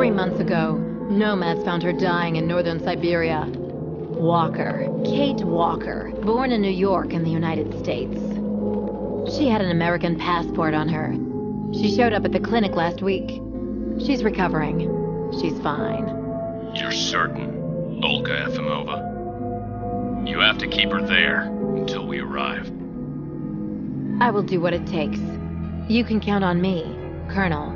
3 months ago, nomads found her dying in northern Syberia. Walker, Kate Walker, born in New York in the United States. She had an American passport on her. She showed up at the clinic last week. She's recovering. She's fine. You're certain, Olga Efimova? You have to keep her there until we arrive. I will do what it takes. You can count on me, Colonel.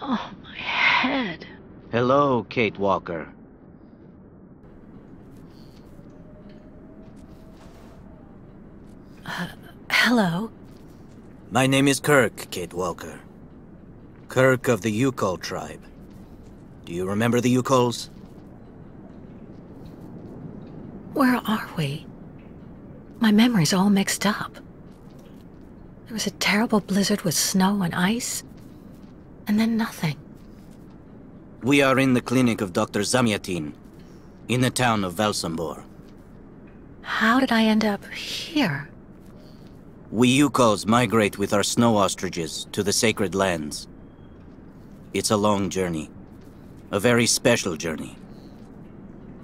Oh, my head. Hello, Kate Walker. Hello? My name is Kirk, Kate Walker. Kirk of the Yukol tribe. Do you remember the Yukols? Where are we? My memory's all mixed up. There was a terrible blizzard with snow and ice, and then nothing. We are in the clinic of Dr. Zamyatin, in the town of Velsambor. How did I end up here? We Yukols migrate with our snow ostriches to the sacred lands. It's a long journey. A very special journey.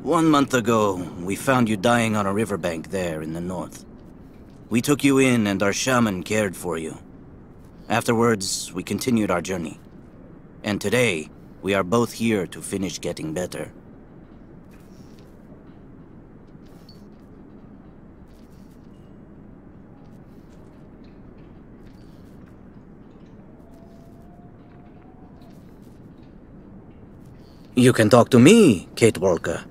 1 month ago, we found you dying on a riverbank there in the north. We took you in and our shaman cared for you. Afterwards, we continued our journey. And today, we are both here to finish getting better. You can talk to me, Kate Walker.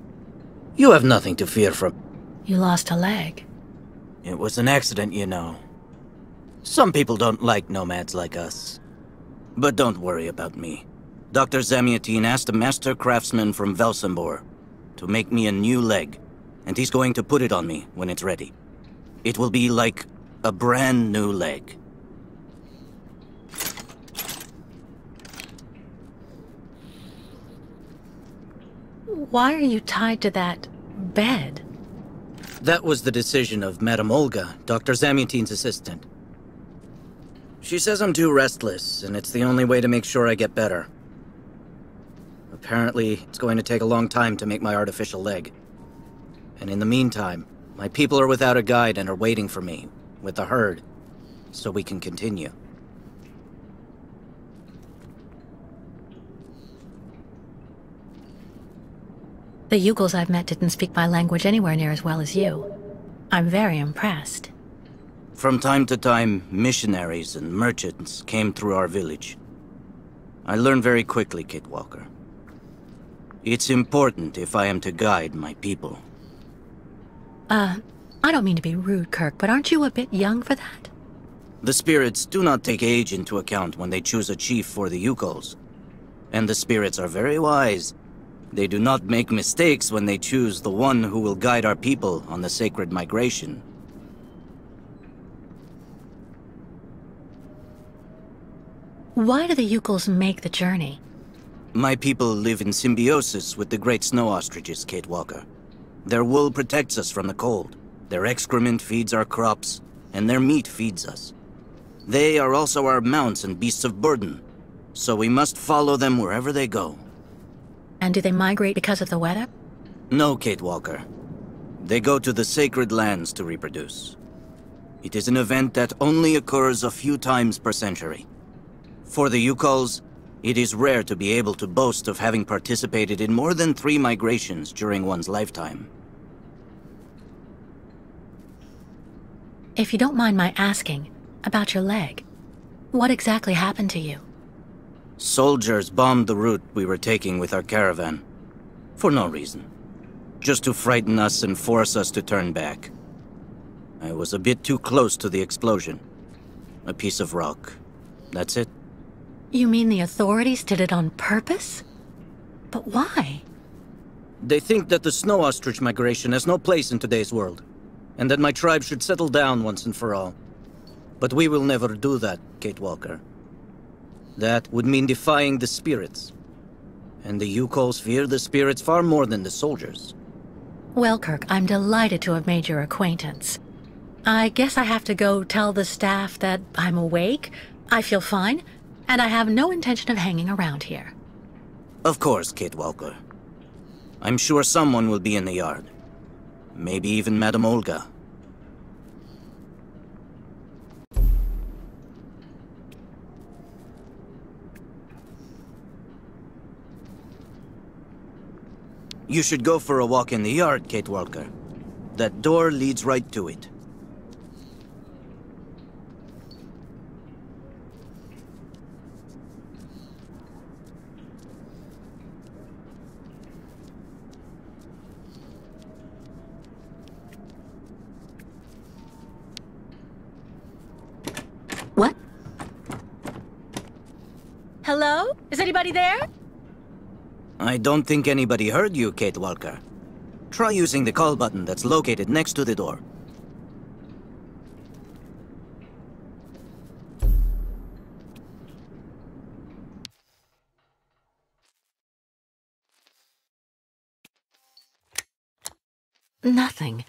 You have nothing to fear from... You lost a leg. It was an accident, you know. Some people don't like nomads like us. But don't worry about me. Dr. Zamyatin asked a master craftsman from Velsambor to make me a new leg, and he's going to put it on me when it's ready. It will be like a brand new leg. Why are you tied to that bed? That was the decision of Madame Olga, Dr. Zamyatin's assistant. She says I'm too restless, and it's the only way to make sure I get better. Apparently, it's going to take a long time to make my artificial leg. And in the meantime, my people are without a guide and are waiting for me, with the herd, so we can continue. The Yukos I've met didn't speak my language anywhere near as well as you. I'm very impressed. From time to time, missionaries and merchants came through our village. I learned very quickly, Kate Walker. It's important if I am to guide my people. I don't mean to be rude, Kirk, but aren't you a bit young for that? The spirits do not take age into account when they choose a chief for the Yukols. And the spirits are very wise. They do not make mistakes when they choose the one who will guide our people on the sacred migration. Why do the Yukos make the journey? My people live in symbiosis with the great snow ostriches, Kate Walker. Their wool protects us from the cold, their excrement feeds our crops, and their meat feeds us. They are also our mounts and beasts of burden, so we must follow them wherever they go. And do they migrate because of the weather? No, Kate Walker. They go to the sacred lands to reproduce. It is an event that only occurs a few times per century. For the Yukols, it is rare to be able to boast of having participated in more than 3 migrations during one's lifetime. If you don't mind my asking, about your leg, what exactly happened to you? Soldiers bombed the route we were taking with our caravan. For no reason. Just to frighten us and force us to turn back. I was a bit too close to the explosion. A piece of rock. That's it. You mean the authorities did it on purpose? But why? They think that the snow ostrich migration has no place in today's world, and that my tribe should settle down once and for all. But we will never do that, Kate Walker. That would mean defying the spirits. And the Yukos fear the spirits far more than the soldiers. Well, Kirk, I'm delighted to have made your acquaintance. I guess I have to go tell the staff that I'm awake, I feel fine, and I have no intention of hanging around here. Of course, Kate Walker. I'm sure someone will be in the yard. Maybe even Madame Olga. You should go for a walk in the yard, Kate Walker. That door leads right to it. What? Hello? Is anybody there? I don't think anybody heard you, Kate Walker. Try using the call button that's located next to the door. Nothing.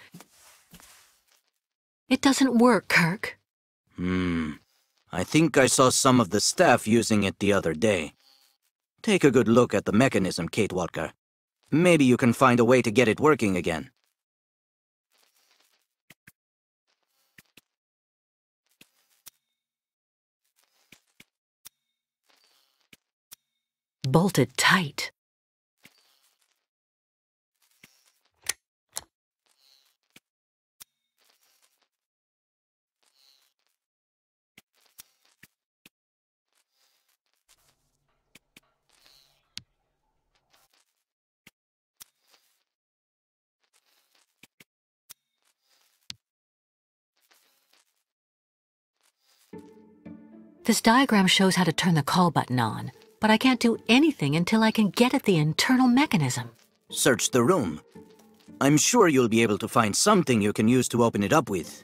It doesn't work, Kirk. I think I saw some of the staff using it the other day. Take a good look at the mechanism, Kate Walker. Maybe you can find a way to get it working again. Bolted tight. This diagram shows how to turn the call button on, but I can't do anything until I can get at the internal mechanism. Search the room. I'm sure you'll be able to find something you can use to open it up with.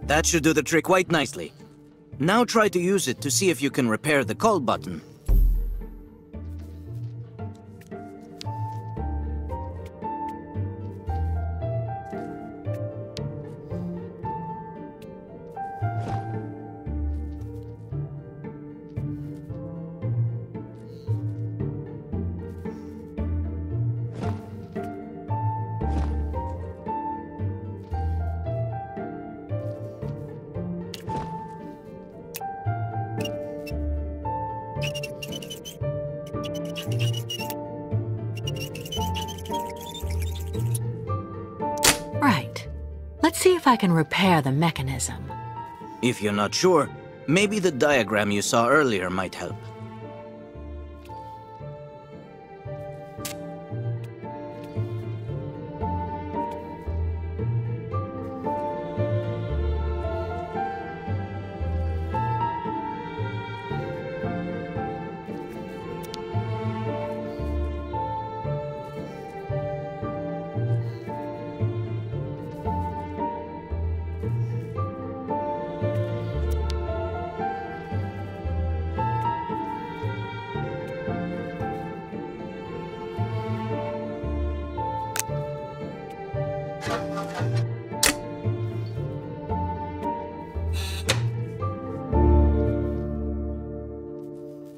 That should do the trick quite nicely. Now try to use it to see if you can repair the call button. Right. Let's see if I can repair the mechanism. If you're not sure, maybe the diagram you saw earlier might help.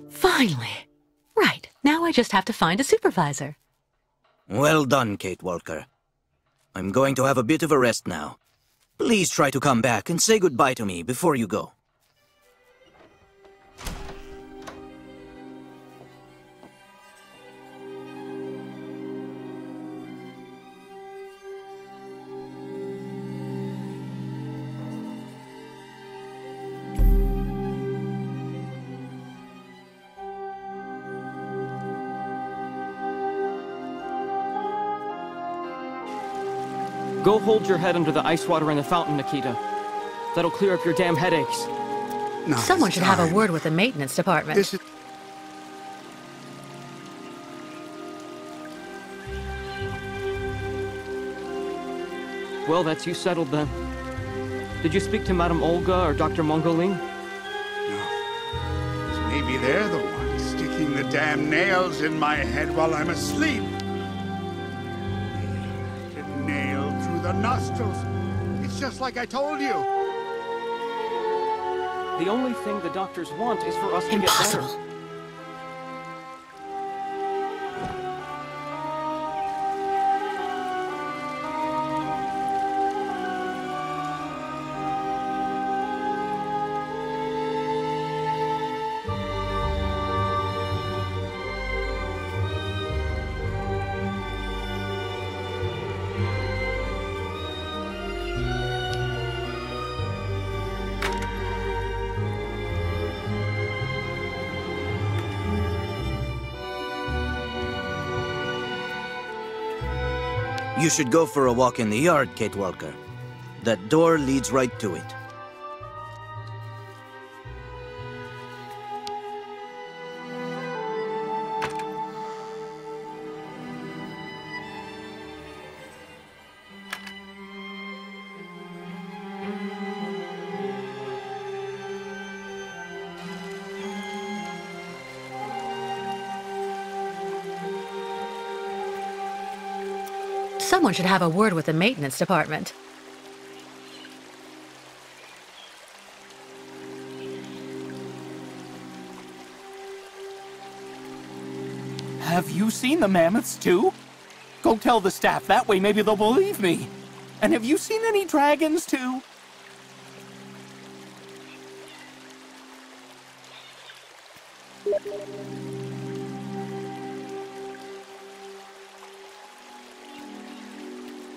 Finally. Right. Now I just have to find a supervisor. Well done, Kate Walker. I'm going to have a bit of a rest now. Please try to come back and say goodbye to me before you go. Go hold your head under the ice water in the fountain, Nikita. That'll clear up your damn headaches. Not Someone this should have a time. word with the maintenance department. This is... Well, that's you settled then. Did you speak to Madame Olga or Dr. Mongoling? No. Maybe they're the ones sticking the damn nails in my head while I'm asleep. Nail through the nostrils. It's just like I told you. The only thing the doctors want is for us to Impossible. get better. You should go for a walk in the yard, Kate Walker. That door leads right to it. Someone should have a word with the maintenance department. Have you seen the mammoths too? Go tell the staff, that way maybe they'll believe me. And have you seen any dragons too?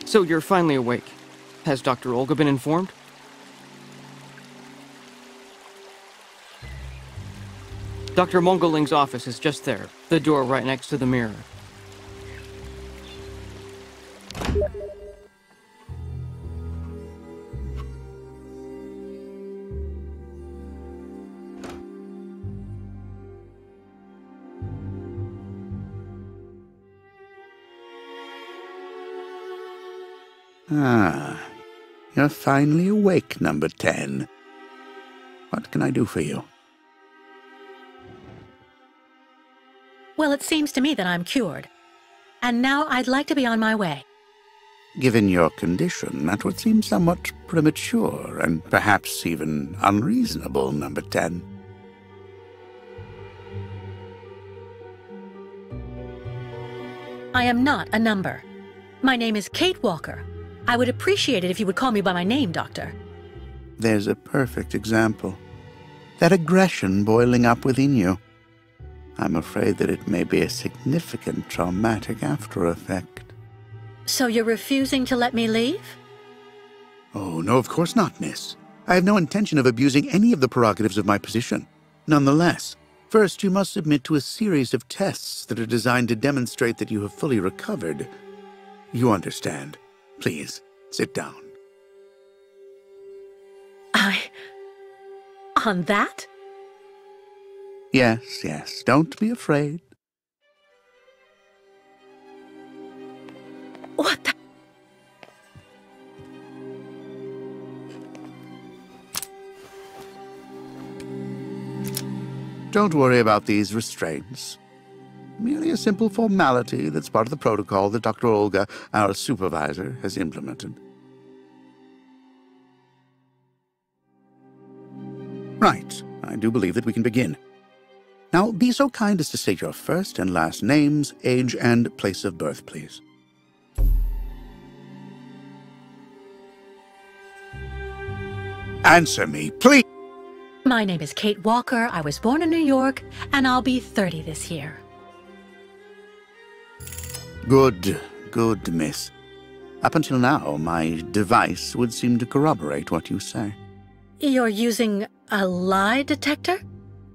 So you're finally awake. Has Dr. Olga been informed? Dr. Mongoling's office is just there, the door right next to the mirror. Ah, you're finally awake, number 10. What can I do for you? Well, it seems to me that I'm cured. And now I'd like to be on my way. Given your condition, that would seem somewhat premature and perhaps even unreasonable, number 10. I am not a number. My name is Kate Walker. I would appreciate it if you would call me by my name, Doctor. There's a perfect example. That aggression boiling up within you. I'm afraid that it may be a significant traumatic after effect. So you're refusing to let me leave? Oh, no, of course not, miss. I have no intention of abusing any of the prerogatives of my position. Nonetheless, first you must submit to a series of tests that are designed to demonstrate that you have fully recovered. You understand. Please, sit down. On that? Yes, yes, don't be afraid. What the? Don't worry about these restraints. Merely a simple formality that's part of the protocol that Dr. Olga, our supervisor, has implemented. Right. I do believe that we can begin. Now, be so kind as to state your first and last names, age, and place of birth, please. Answer me, please! My name is Kate Walker. I was born in New York, and I'll be 30 this year. Good, good, miss. Up until now, my device would seem to corroborate what you say. You're using a lie detector?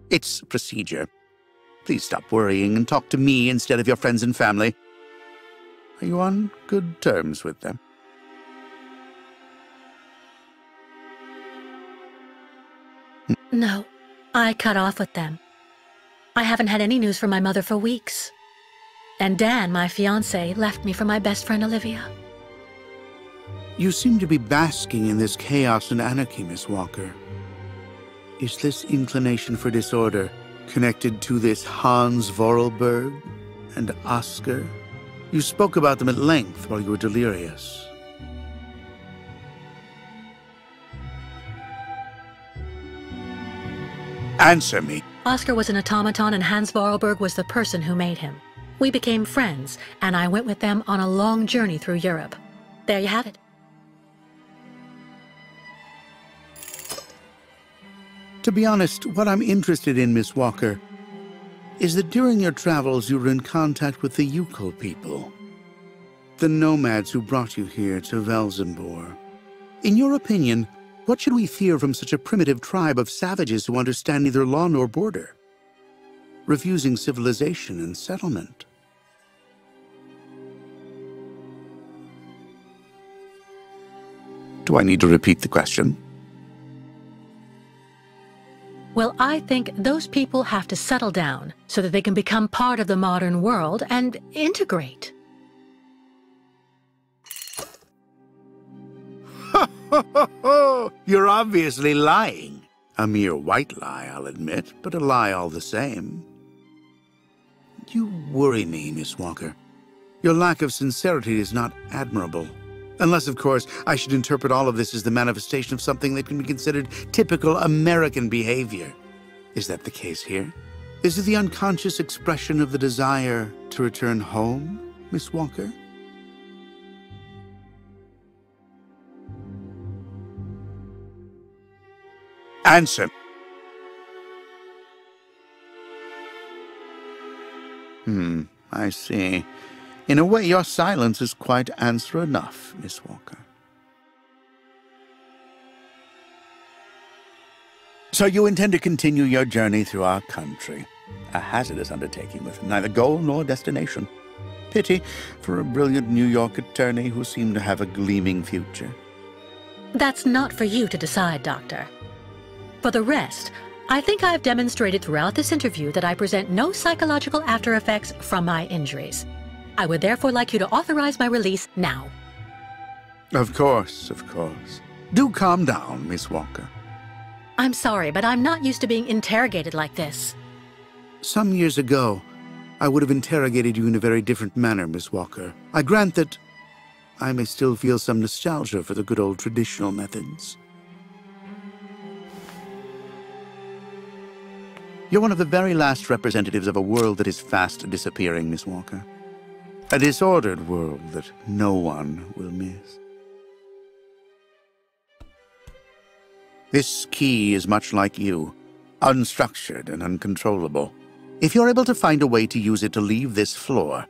It's procedure. Please stop worrying and talk to me instead of your friends and family. Are you on good terms with them? No, I cut off with them. I haven't had any news from my mother for weeks. And Dan, my fiancé, left me for my best friend Olivia. You seem to be basking in this chaos and anarchy, Miss Walker. Is this inclination for disorder connected to this Hans Vorarlberg and Oscar? You spoke about them at length while you were delirious. Answer me. Oscar was an automaton and Hans Vorarlberg was the person who made him. We became friends, and I went with them on a long journey through Europe. There you have it. To be honest, what I'm interested in, Miss Walker, is that during your travels you were in contact with the Yukol people, the nomads who brought you here to Velzenbor. In your opinion, what should we fear from such a primitive tribe of savages who understand neither law nor border, refusing civilization and settlement? Do I need to repeat the question? Well, I think those people have to settle down so that they can become part of the modern world and integrate. You're obviously lying. A mere white lie, I'll admit, but a lie all the same. You worry me, Miss Walker. Your lack of sincerity is not admirable. Unless, of course, I should interpret all of this as the manifestation of something that can be considered typical American behavior. Is that the case here? Is it the unconscious expression of the desire to return home, Miss Walker? Answer. I see. In a way, your silence is quite answer enough, Miss Walker. So you intend to continue your journey through our country. A hazardous undertaking with neither goal nor destination. Pity for a brilliant New York attorney who seemed to have a gleaming future. That's not for you to decide, Doctor. For the rest, I think I've demonstrated throughout this interview that I present no psychological after effects from my injuries. I would therefore like you to authorize my release now. Of course, of course. Do calm down, Miss Walker. I'm sorry, but I'm not used to being interrogated like this. Some years ago, I would have interrogated you in a very different manner, Miss Walker. I grant that I may still feel some nostalgia for the good old traditional methods. You're one of the very last representatives of a world that is fast disappearing, Miss Walker. A disordered world that no one will miss. This key is much like you, unstructured and uncontrollable. If you're able to find a way to use it to leave this floor,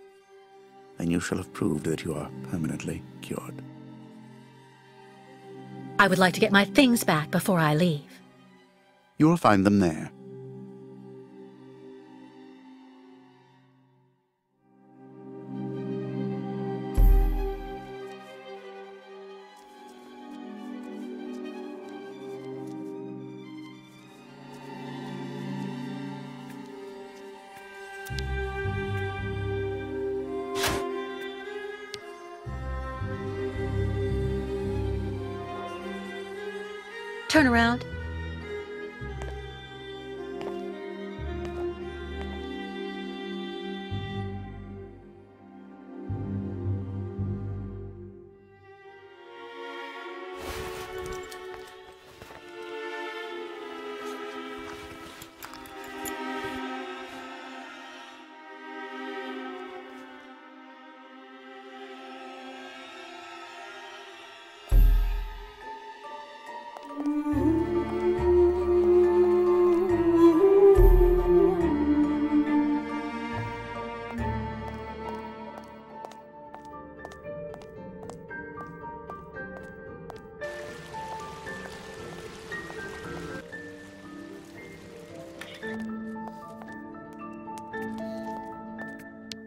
then you shall have proved that you are permanently cured. I would like to get my things back before I leave. You will find them there. Turn around.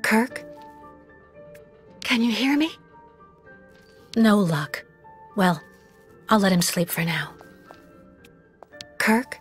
Kirk? Can you hear me? No luck. Well, I'll let him sleep for now. Kirk?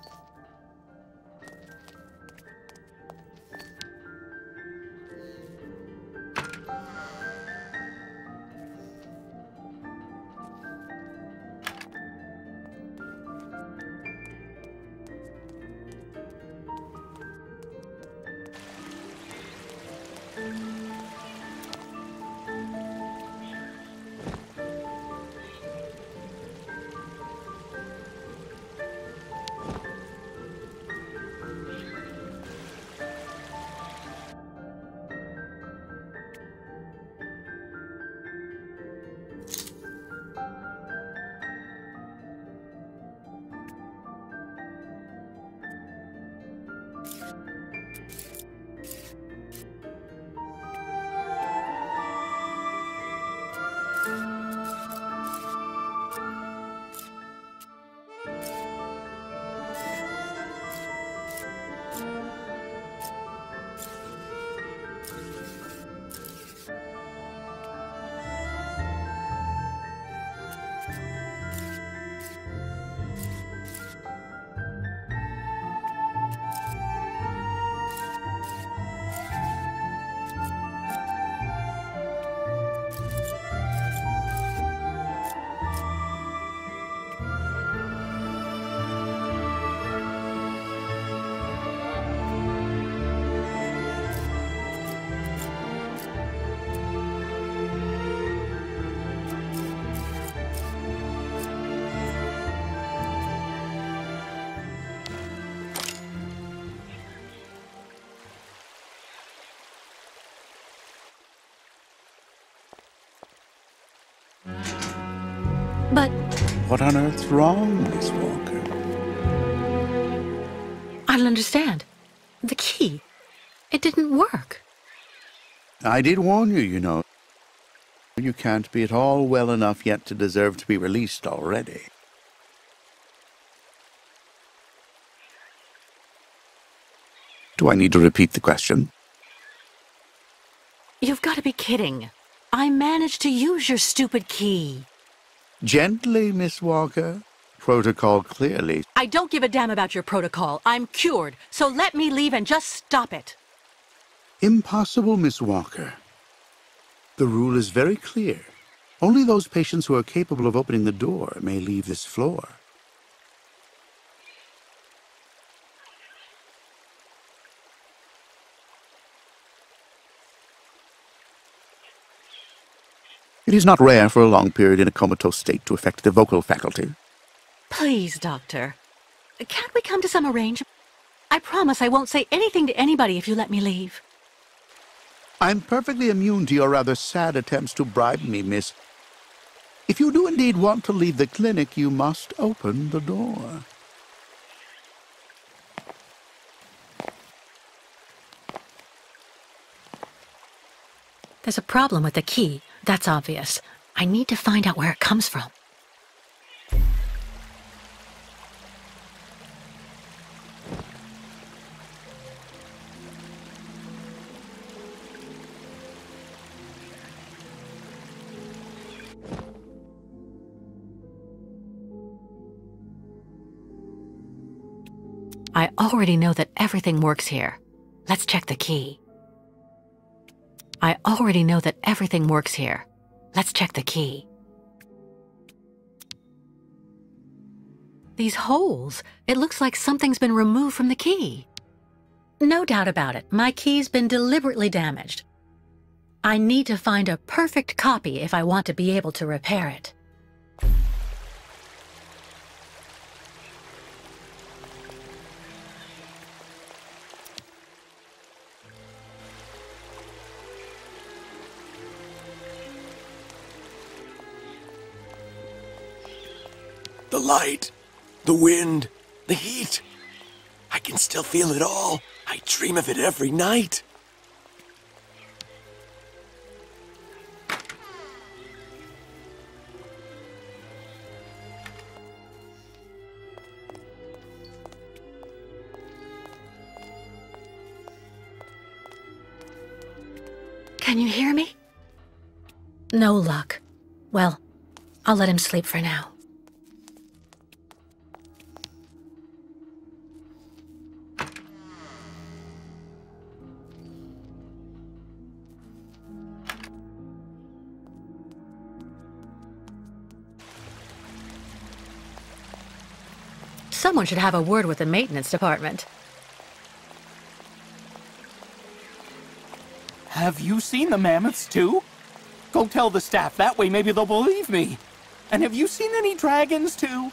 But What on earth's wrong, Miss Walker? I don't understand. The key. It didn't work. I did warn you, you know. You can't be at all well enough yet to deserve to be released already. Do I need to repeat the question? You've got to be kidding. I managed to use your stupid key. Gently, Miss Walker. Protocol clearly. I don't give a damn about your protocol. I'm cured, so let me leave and just stop it. Impossible, Miss Walker. The rule is very clear. Only those patients who are capable of opening the door may leave this floor. It is not rare for a long period in a comatose state to affect the vocal faculty. Please, Doctor. Can't we come to some arrangement? I promise I won't say anything to anybody if you let me leave. I'm perfectly immune to your rather sad attempts to bribe me, miss. If you do indeed want to leave the clinic, you must open the door. There's a problem with the key. That's obvious. I need to find out where it comes from. I already know that everything works here. Let's check the key. I already know that everything works here. Let's check the key. These holes, it looks like something's been removed from the key. No doubt about it, my key's been deliberately damaged. I need to find a perfect copy if I want to be able to repair it. The light, the wind, the heat. I can still feel it all. I dream of it every night. Can you hear me? No luck. Well, I'll let him sleep for now. Someone should have a word with the maintenance department. Have you seen the mammoths too? Go tell the staff, that way maybe they'll believe me. And have you seen any dragons too?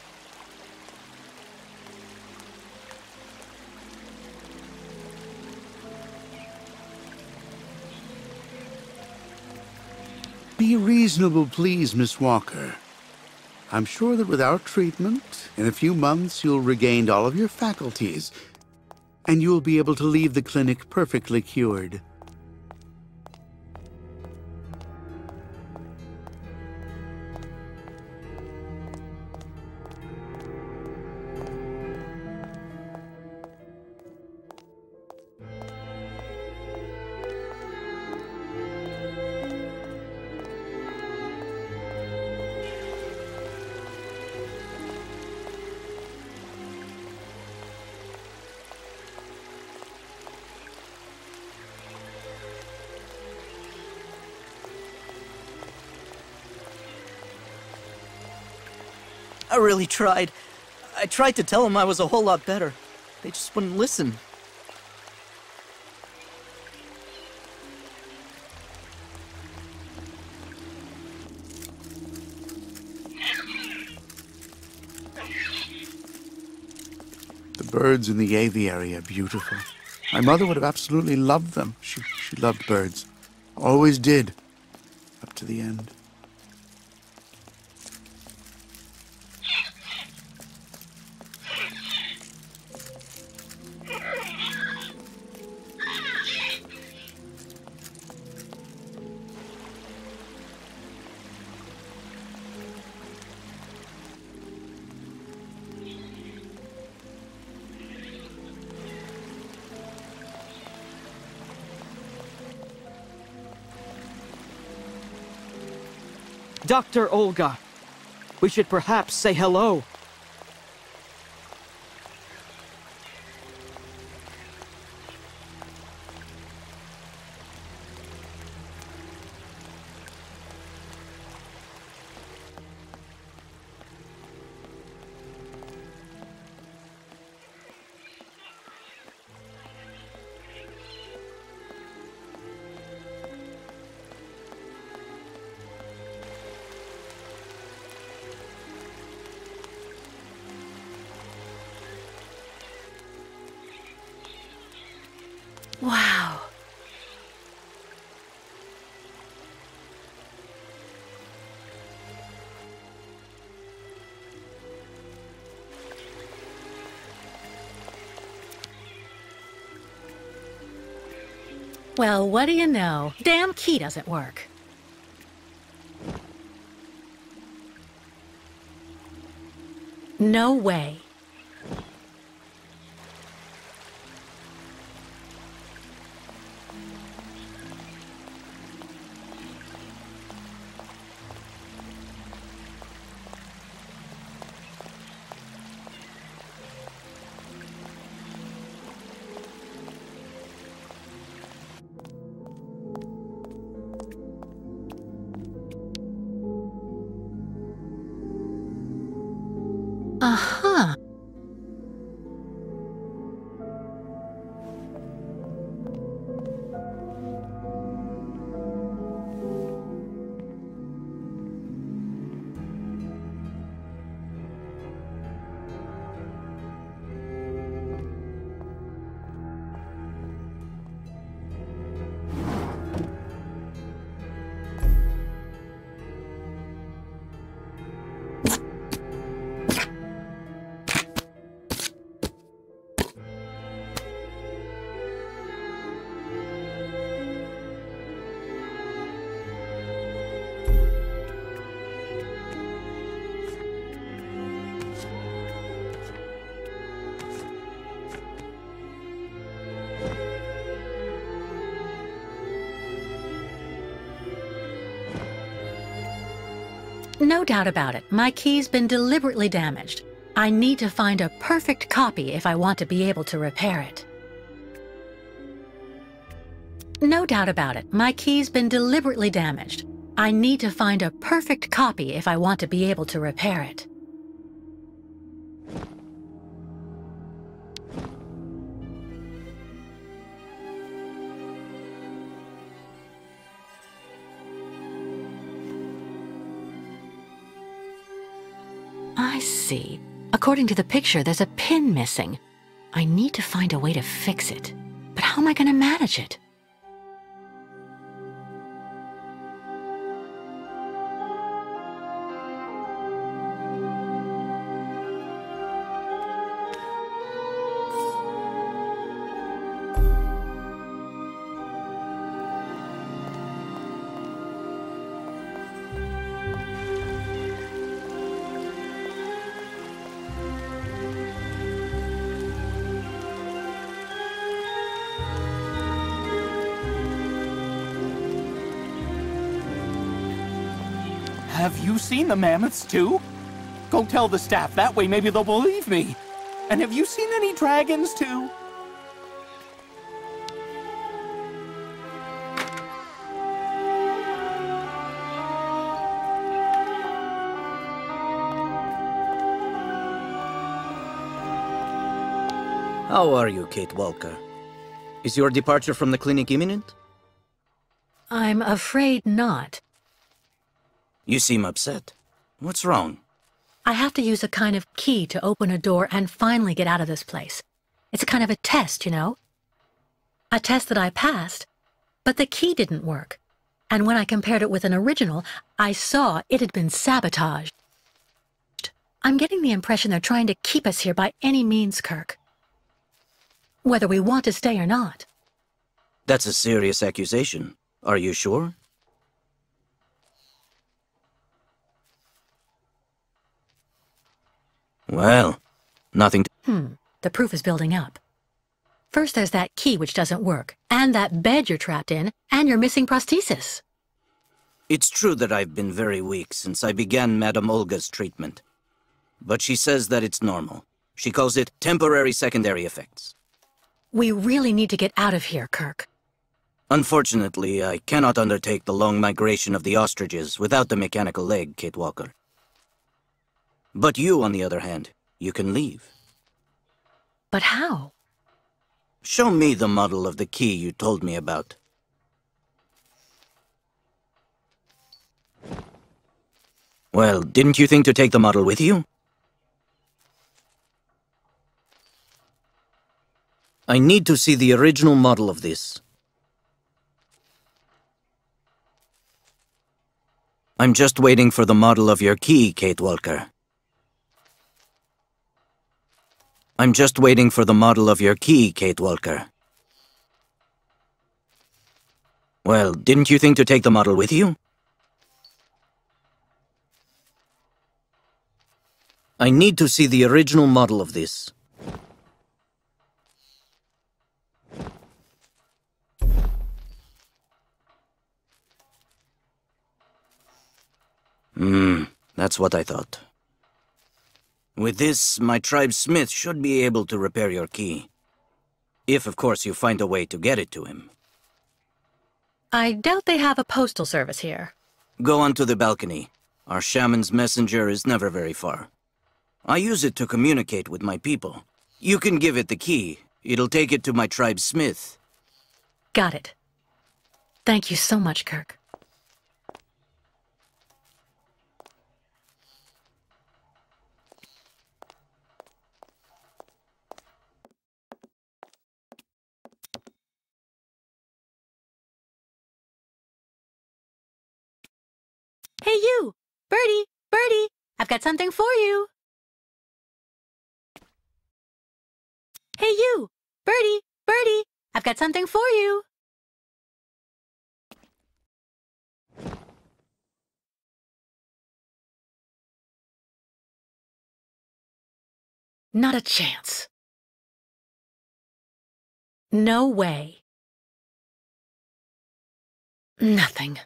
Be reasonable, please, Miss Walker. I'm sure that with our treatment, in a few months you'll regain all of your faculties, and you'll be able to leave the clinic perfectly cured. I really tried. I tried to tell them I was a whole lot better. They just wouldn't listen. The birds in the aviary are beautiful. My mother would have absolutely loved them. She loved birds. Always did. Up to the end. Dr. Olga, we should perhaps say hello. Wow. Well, what do you know? Damn key doesn't work. No way. Uh-huh. No doubt about it. My key's been deliberately damaged. I need to find a perfect copy if I want to be able to repair it. No doubt about it. My key's been deliberately damaged. I need to find a perfect copy if I want to be able to repair it. I see. According to the picture, there's a pin missing. I need to find a way to fix it. But how am I going to manage it? Have you seen the mammoths too? Go tell the staff, that way maybe they'll believe me. And have you seen any dragons too? How are you, Kate Walker? Is your departure from the clinic imminent? I'm afraid not. You seem upset. What's wrong? I have to use a kind of key to open a door and finally get out of this place. It's a kind of a test, you know? A test that I passed, but the key didn't work. And when I compared it with an original, I saw it had been sabotaged. I'm getting the impression they're trying to keep us here by any means, Kirk. Whether we want to stay or not. That's a serious accusation. Are you sure? Well, nothing to... The proof is building up. First there's that key which doesn't work, and that bed you're trapped in, and your missing prosthesis. It's true that I've been very weak since I began Madame Olga's treatment. But she says that it's normal. She calls it temporary secondary effects. We really need to get out of here, Kirk. Unfortunately, I cannot undertake the long migration of the ostriches without the mechanical leg, Kate Walker. But you, on the other hand, you can leave. But how? Show me the model of the key you told me about. Well, didn't you think to take the model with you? I need to see the original model of this. I'm just waiting for the model of your key, Kate Walker. I'm just waiting for the model of your key, Kate Walker. Well, didn't you think to take the model with you? I need to see the original model of this. That's what I thought. With this, my tribe smith should be able to repair your key. If, of course, you find a way to get it to him. I doubt they have a postal service here. Go onto the balcony. Our shaman's messenger is never very far. I use it to communicate with my people. You can give it the key. It'll take it to my tribe smith. Got it. Thank you so much, Kirk. Hey you! Birdie! Birdie! I've got something for you! Hey you! Birdie! Birdie! I've got something for you! Not a chance. No way. Nothing.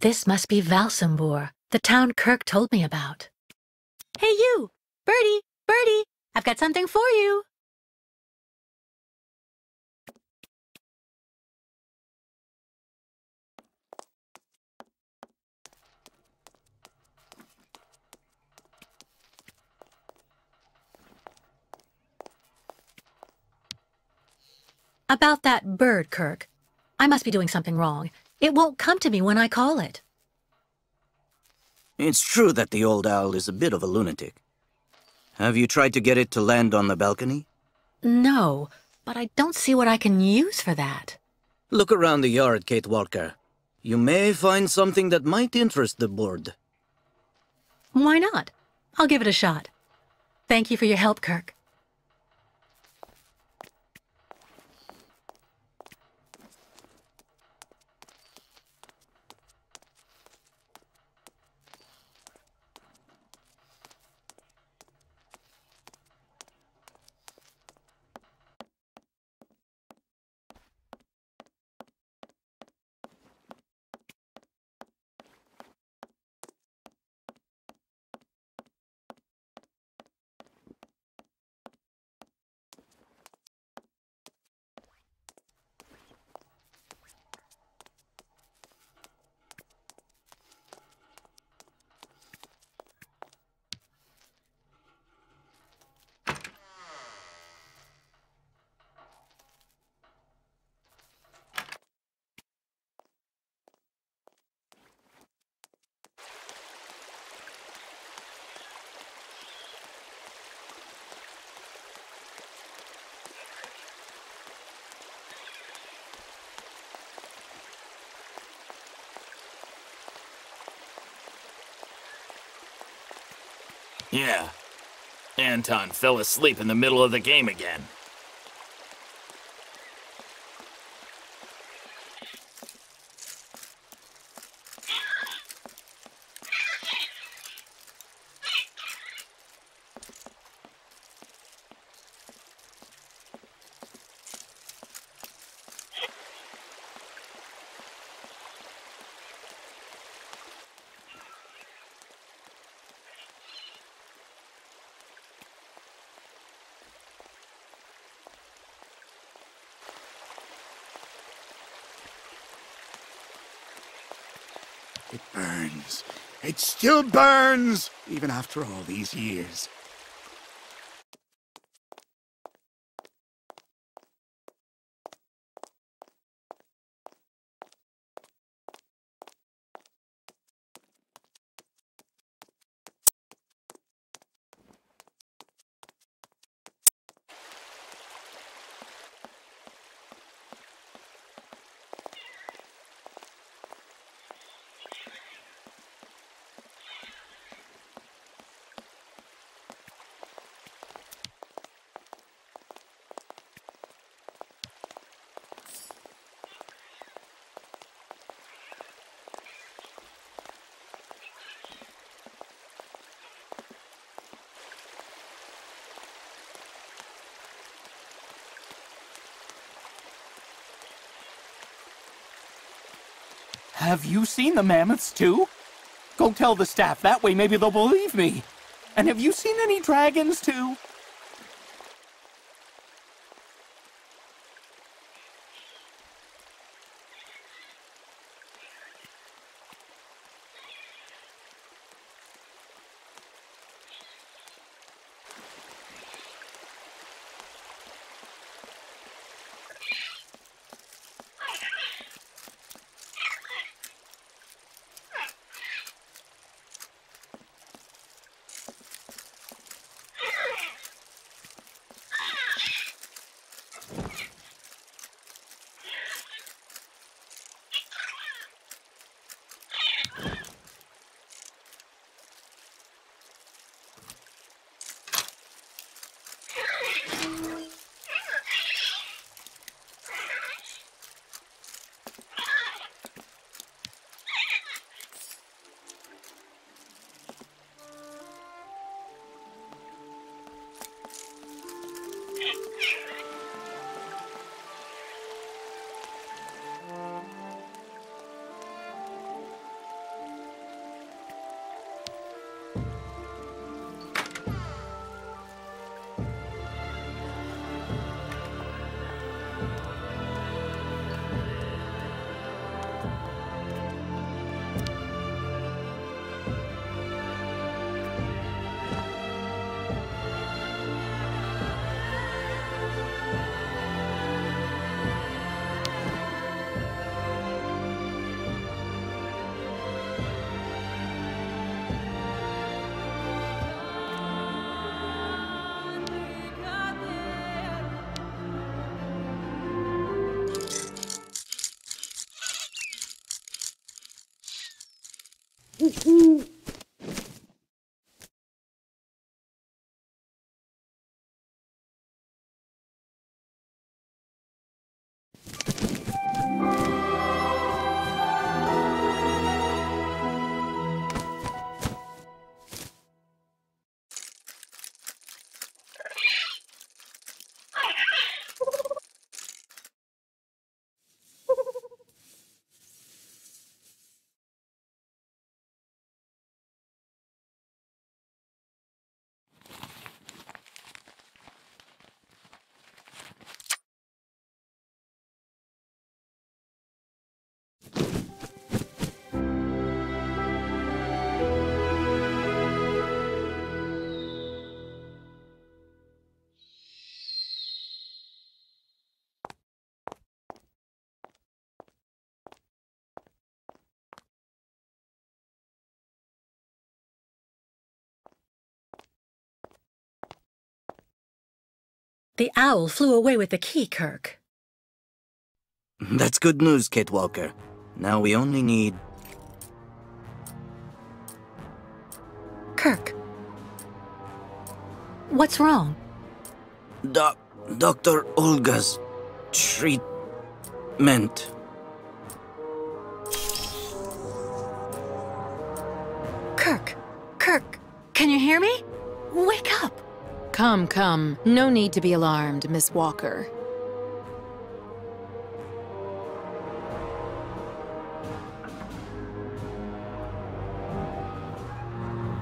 This must be Valsambor, the town Kirk told me about. Hey you! Birdie! Birdie! I've got something for you! About that bird, Kirk. I must be doing something wrong. It won't come to me when I call it. It's true that the old owl is a bit of a lunatic. Have you tried to get it to land on the balcony? No, but I don't see what I can use for that. Look around the yard, Kate Walker. You may find something that might interest the board. Why not? I'll give it a shot. Thank you for your help, Kirk. Yeah. Anton fell asleep in the middle of the game again. It burns. It still burns, even after all these years. Have you seen the mammoths too? Go tell the staff, that way maybe they'll believe me. And have you seen any dragons too? The owl flew away with the key, Kirk. That's good news, Kate Walker. Now we only need... Kirk, What's wrong? Dr. Olga's treatment. Kirk, can you hear me? Wake up! Come. No need to be alarmed, Miss Walker.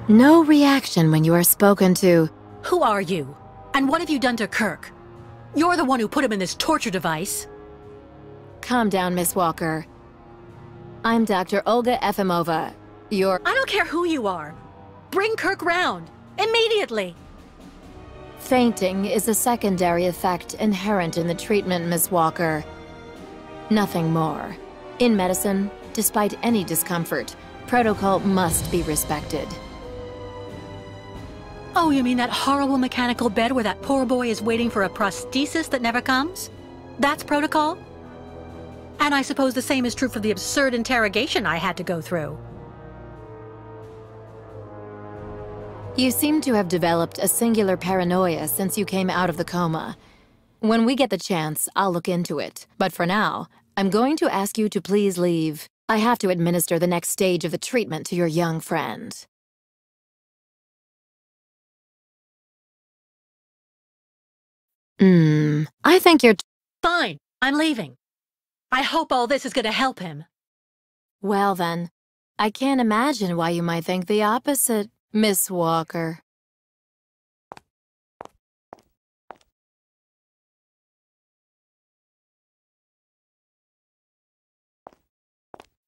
No reaction when you are spoken to. Who are you? And what have you done to Kirk? You're the one who put him in this torture device. Calm down, Miss Walker. I'm Dr. Olga Efimova. I don't care who you are. Bring Kirk round. Immediately. Fainting is a secondary effect inherent in the treatment, Miss Walker. Nothing more. In medicine, despite any discomfort, protocol must be respected. Oh, you mean that horrible mechanical bed where that poor boy is waiting for a prosthesis that never comes? That's protocol? And I suppose the same is true for the absurd interrogation I had to go through. You seem to have developed a singular paranoia since you came out of the coma. When we get the chance, I'll look into it. But for now, I'm going to ask you to please leave. I have to administer the next stage of the treatment to your young friend. I think you're... Fine, I'm leaving. I hope all this is going to help him. Well then, I can't imagine why you might think the opposite, Miss Walker.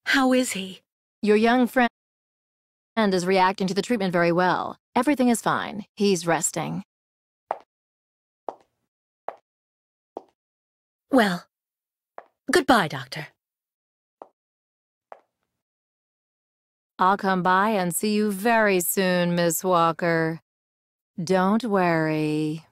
How is he? Your young friend is reacting to the treatment very well. Everything is fine. He's resting. Well, goodbye, Doctor. I'll come by and see you very soon, Miss Walker. Don't worry.